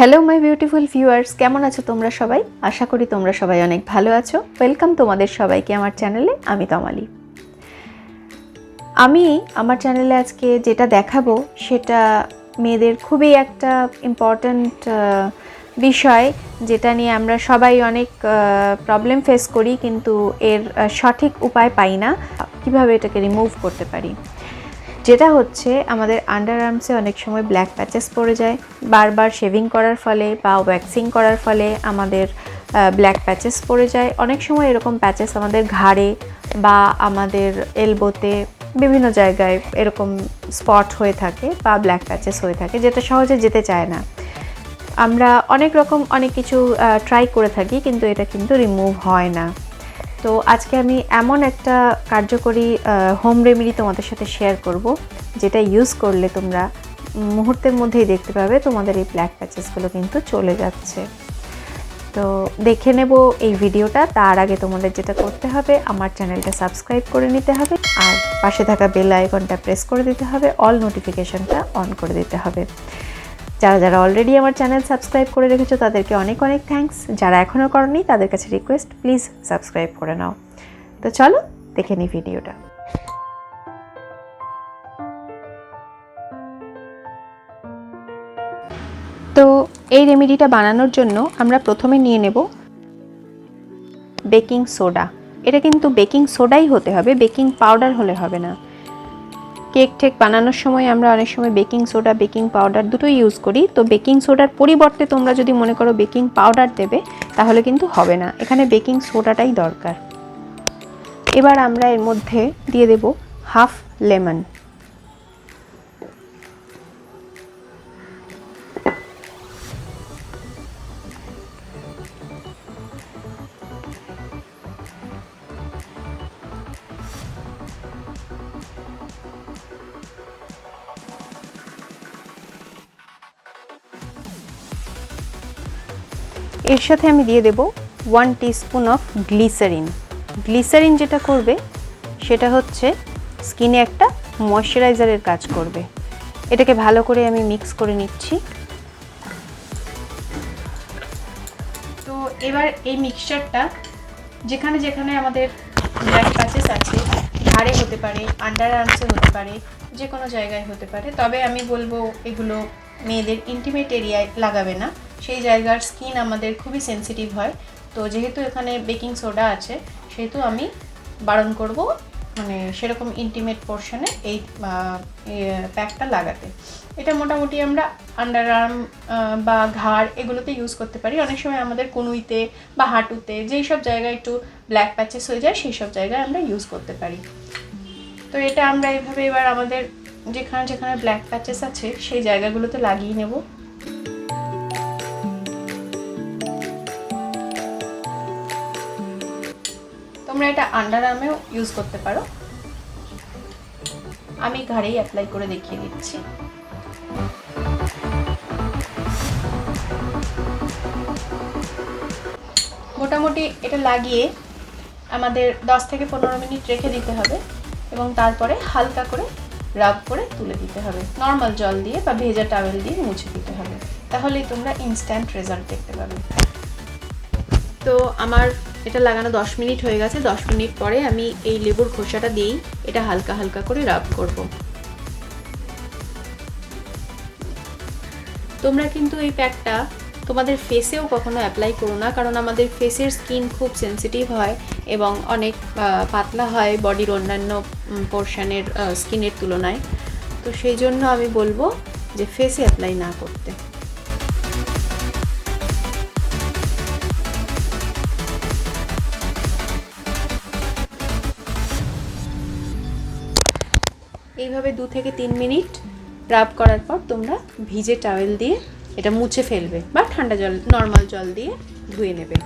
Hello my beautiful viewers, কেমন আছো তোমরা সবাই? আশা করি তোমরা সবাই অনেক ভালো আছো। ওয়েলকাম তোমাদের সবাইকে আমার চ্যানেলে। আমি তামালি। আমি আমার চ্যানেলে আজকে যেটা দেখাবো সেটা মেয়েদের খুবই একটা ইম্পর্ট্যান্ট বিষয়, যেটা নিয়ে আমরা সবাই অনেক প্রবলেম ফেস করি, কিন্তু এর সঠিক উপায় পাই না কিভাবে এটাকে রিমুভ করতে পারি। যেটা হচ্ছে আমাদের আন্ডার আর্মসে অনেক সময় ব্ল্যাক প্যাচেস পড়ে যায়। বারবার শেভিং করার ফলে বা ওয়্যাক্সিং করার ফলে আমাদের ব্ল্যাক প্যাচেস পড়ে যায়। অনেক সময় এরকম প্যাচেস আমাদের ঘাড়ে বা আমাদের এলবোতে বিভিন্ন জায়গায় এরকম স্পট হয়ে থাকে বা ব্ল্যাক প্যাচেস হয়ে থাকে, যেটা সহজে যেতে চায় না। আমরা অনেক রকম অনেক কিছু ট্রাই করে থাকি, কিন্তু এটা কিন্তু রিমুভ হয় না। তো আজকে আমি এমন একটা কার্যকরী হোম রেমেডি তোমাদের সাথে শেয়ার করব, যেটা ইউজ করলে তোমরা মুহূর্তের মধ্যেই দেখতে পাবে তোমাদের এই ব্ল্যাক প্যাচেসগুলো কিন্তু চলে যাচ্ছে। তো দেখে নেব এই ভিডিওটা। তার আগে তোমাদের যেটা করতে হবে, আমার চ্যানেলটা সাবস্ক্রাইব করে নিতে হবে, আর পাশে থাকা বেল আইকনটা প্রেস করে দিতে হবে, অল নোটিফিকেশনটা অন করে দিতে হবে। যারা যারা অলরেডি আমার চ্যানেল সাবস্ক্রাইব করে রেখেছো তাদেরকে অনেক অনেক থ্যাঙ্কস। যারা এখনও করনি তাদের কাছে রিকোয়েস্ট, প্লিজ সাবস্ক্রাইব করে নাও। তো চলো দেখে নিই ভিডিওটা। তো এই রেমেডিটা বানানোর জন্য আমরা প্রথমে নিয়ে নেব বেকিং সোডা। এটা কিন্তু বেকিং সোডাই হতে হবে, বেকিং পাউডার হলে হবে না। কেক টেক বানানোর সময় আমরা অনেক সময় বেকিং সোডা, বেকিং পাউডার দুটোই ইউজ করি। তো বেকিং সোডার পরিবর্তে তোমরা যদি মনে করো বেকিং পাউডার দেবে, তাহলে কিন্তু হবে না। এখানে বেকিং সোডাটাই দরকার। এবার আমরা এর মধ্যে দিয়ে দেব হাফ লেমন। এর সাথে আমি দিয়ে দেব 1 টিস্পুন অফ গ্লিসারিন। গ্লিসারিন যেটা করবে সেটা হচ্ছে স্কিনে একটা ময়শ্চারাইজারের কাজ করবে। এটাকে ভালো করে আমি মিক্স করে নিচ্ছি। তো এবার এই মিক্সচারটা যেখানে যেখানে আমাদের ব্ল্যাক প্যাচেস আছে, ঘাড়ে হতে পারে, আন্ডার আর্মসে হতে পারে, যে কোনো জায়গায় হতে পারে, তবে আমি বলবো এগুলো মেয়েদের ইন্টিমেট এরিয়ায় লাগাবে না। সেই জায়গার স্কিন আমাদের খুবই সেন্সিটিভ হয়। তো যেহেতু এখানে বেকিং সোডা আছে, সেহেতু আমি বারণ করব মানে সেরকম ইন্টিমেট পোর্শনে এই প্যাকটা লাগাতে। এটা মোটামুটি আমরা আন্ডার আর্ম বা ঘাড় এগুলোতে ইউজ করতে পারি। অনেক সময় আমাদের কনুইতে বা হাঁটুতে যেই সব জায়গায় একটু ব্ল্যাক প্যাচেস হয়ে যায়, সেই সব জায়গায় আমরা ইউজ করতে পারি। তো এটা আমরা এইভাবে এবার আমাদের যেখানে যেখানে ব্ল্যাক প্যাচেস আছে সেই জায়গাগুলোতে লাগিয়ে নেব। তোমরা এটা আন্ডার আর্মেও ইউজ করতে পারো। আমি ঘাড়েই অ্যাপ্লাই করে দেখিয়ে দিচ্ছি। মোটামুটি এটা লাগিয়ে আমাদের 10 থেকে 15 মিনিট রেখে দিতে হবে, এবং তারপরে হালকা করে রাব করে তুলে দিতে হবে। নর্মাল জল দিয়ে বা ভেজা টাওয়েল দিয়ে মুছে দিতে হবে, তাহলেই তোমরা ইনস্ট্যান্ট রেজাল্ট দেখতে পাবে। তো আমার এটা লাগানো 10 মিনিট হয়ে গেছে। 10 মিনিট পরে আমি এই লেবুর খোসাটা দিয়েই এটা হালকা হালকা করে রাব করব। তোমরা কিন্তু এই প্যাকটা তোমাদের ফেসেও কখনো অ্যাপ্লাই করো না, কারণ আমাদের ফেসের স্কিন খুব সেন্সিটিভ হয় এবং অনেক পাতলা হয় বডির অন্যান্য পোর্শনের স্কিনের তুলনায়। তো সেই জন্য আমি বলবো যে ফেসে অ্যাপ্লাই না করতে। এইভাবে 2 থেকে 3 মিনিট রাব করার পর তোমরা ভিজে টাওয়েল দিয়ে এটা মুছে ফেলবে, বা ঠান্ডা জল, নর্মাল জল দিয়ে ধুয়ে নেবে।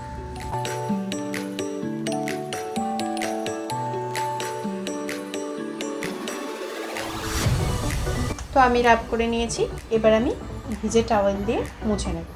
তো আমি রাব করে নিয়েছি, এবার আমি ভিজে টাওয়েল দিয়ে মুছে নেব।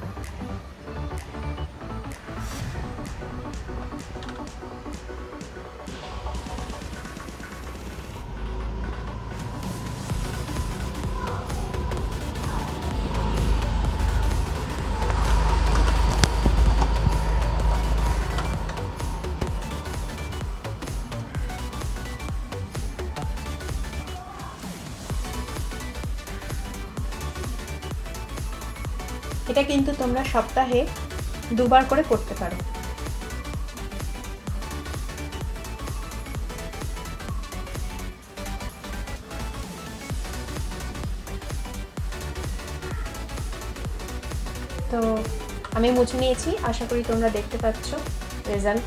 এটা কিন্তু তোমরা সপ্তাহে 2 বার করে করতে পারো। তো আমি মুছে নিয়েছি, আশা করি তোমরা দেখতে পাচ্ছ রেজাল্ট।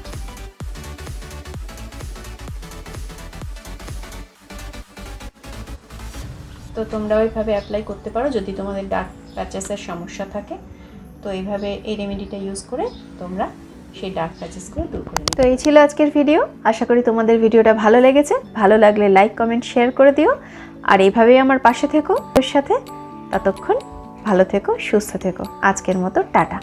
তো তোমরা ওইভাবে অ্যাপ্লাই করতে পারো যদি তোমাদের ডার্ক প্যাচেসের সমস্যা থাকে। তো এইভাবে এই রেমেডিটা ইউজ করে তোমরা সেই ডার্ক প্যাচেসগুলো দূর করে নিও। তো এই ছিল আজকের ভিডিও, আশা করি তোমাদের ভিডিওটা ভালো লেগেছে। ভালো লাগলে লাইক কমেন্ট শেয়ার করে দিও, আর এইভাবেই আমার পাশে থেকো এর সাথে। ততক্ষণ ভালো থেকো, সুস্থ থেকো। আজকের মতো টাটা।